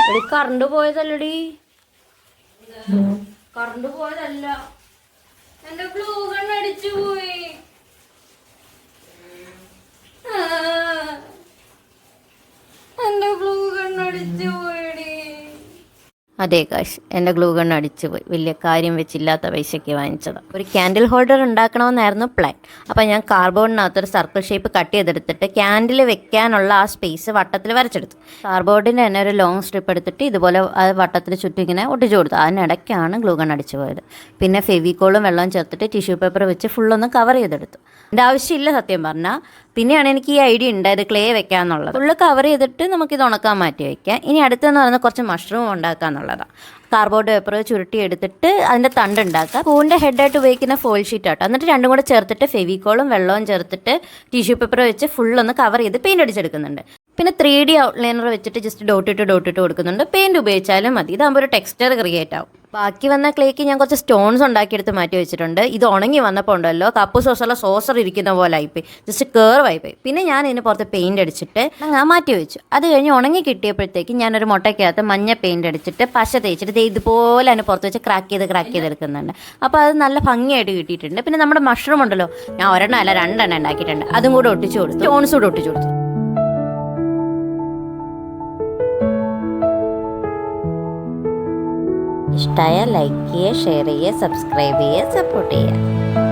എടി current പോയതല്ലടി, current പോയതല്ല, എന്റെ ഗ്ലൂ ഗൺ അടിച്ചു പോയി. എന്റെ ഗ്ലൂ ഗൺ അടിച്ചു പോയടി. അതെ കാശ്, എൻ്റെ ഗ്ലൂ ഗൺ അടിച്ചു പോയി. വലിയ കാര്യം വെച്ചില്ലാത്ത പൈസയ്ക്ക് വാങ്ങിച്ചത്. ഒരു ക്യാൻഡിൽ ഹോൾഡർ ഉണ്ടാക്കണമെന്നായിരുന്നു പ്ലാൻ. അപ്പോൾ ഞാൻ കാർഡ്ബോർഡിനകത്തൊരു സർക്കിൾ ഷേപ്പ് കട്ട് ചെയ്തെടുത്തിട്ട് ക്യാൻഡിൽ വെക്കാനുള്ള ആ സ്പേസ് വട്ടത്തിൽ വരച്ചെടുത്തു. കാർഡ്ബോർഡിൻ്റെ തന്നെ ഒരു ലോങ് സ്ട്രിപ്പ് എടുത്തിട്ട് ഇതുപോലെ അത് വട്ടത്തിൽ ചുറ്റും ഇങ്ങനെ ഒട്ടിച്ചു കൊടുത്തു. അതിനിടയ്ക്കാണ് ഗ്ലൂ ഗൺ അടിച്ചു പോയത്. പിന്നെ ഫെവിക്കോളും വെള്ളം ചേർത്തിട്ട് ടിഷ്യൂ പേപ്പർ വെച്ച് ഫുള്ളൊന്ന് കവർ ചെയ്തെടുത്തു. എൻ്റെ ആവശ്യമില്ല സത്യം പറഞ്ഞാൽ. പിന്നെയാണ് എനിക്ക് ഈ ഐഡിയ ഉണ്ടായത് ക്ലേ വെക്കാന്നുള്ളത്. ഫുള്ള് കവർ ചെയ്തിട്ട് നമുക്കിത് ഉണക്കാൻ മാറ്റി വയ്ക്കാം. ഇനി അടുത്തെന്ന് പറയുന്നത് കുറച്ച് മഷ്റൂം ഉണ്ടാക്കുക എന്നുള്ളതാണ്. കാർഡ്ബോർഡ് പേപ്പർ ചുരുട്ടി എടുത്തിട്ട് അതിൻ്റെ തണ്ട് ഉണ്ടാക്കുക. പൂവിൻ്റെ ഹെഡായിട്ട് ഉപയോഗിക്കുന്ന ഫോയിൽ ഷീറ്റ് ആട്ടോ. എന്നിട്ട് രണ്ടും കൂടെ ചേർത്തിട്ട് ഫെവിക്കോളും വെള്ളവും ചേർത്തിട്ട് ടിഷ്യൂ പേപ്പർ വെച്ച് ഫുള്ളൊന്ന് കവർ ചെയ്ത് പെയിൻ്റ് അടിച്ചെടുക്കുന്നുണ്ട്. പിന്നെ 3D ഔട്ട്ലൈനർ വെച്ചിട്ട് ജസ്റ്റ് ഡോട്ടിട്ട് കൊടുക്കുന്നുണ്ട്. പെയിൻറ് ഉപയോഗിച്ചാലും മതി. ഇതാകുമ്പോൾ ഒരു ടെക്സ്ചർ ക്രിയേറ്റ് ആവും. ബാക്കി വന്ന ക്ലേക്ക് ഞാൻ കുറച്ച് സ്റ്റോൺസ് ഉണ്ടാക്കിയെടുത്ത് മാറ്റി വെച്ചിട്ടുണ്ട്. ഇത് ഉണങ്ങി വന്നപ്പോൾ ഉണ്ടല്ലോ കപ്പ് സോസറുള്ള സോസർ ഇരിക്കുന്ന പോലെ ആയിപ്പോയി, ജസ്റ്റ് കേർവായിപ്പോയി. പിന്നെ ഞാൻ ഇതിന് പുറത്ത് പെയിൻറ് അടിച്ചിട്ട് ഞാൻ മാറ്റി വെച്ചു. അത് കഴിഞ്ഞ് ഉണങ്ങി കിട്ടിയപ്പോഴത്തേക്ക് ഞാനൊരു മുട്ടയ്ക്കകത്ത് മഞ്ഞ പെയിൻറ് അടിച്ചിട്ട് പശ തേച്ചിട്ട് ഇതുപോലെ അതിന് പുറത്ത് വെച്ച് ക്രാക്ക് ചെയ്തെടുക്കുന്നുണ്ട്. അപ്പോൾ അത് നല്ല ഭംഗിയായിട്ട് കിട്ടിയിട്ടുണ്ട്. പിന്നെ നമ്മുടെ മഷ്റൂം ഉണ്ടല്ലോ, ഞാൻ ഒരെണ്ണം അല്ല 2 എണ്ണം ഉണ്ടാക്കിയിട്ടുണ്ട്. അതും കൂടെ ഒട്ടിച്ചു കൊടുത്തു, സ്റ്റോൺസ് കൂടെ ഒട്ടിച്ചു കൊടുത്തു. ഇഷ്ടമായ ലൈക്ക് ചെയ്യുക, ഷെയർ ചെയ്യുക, സബ്സ്ക്രൈബ് ചെയ്യുക, സപ്പോർട്ട് ചെയ്യുക.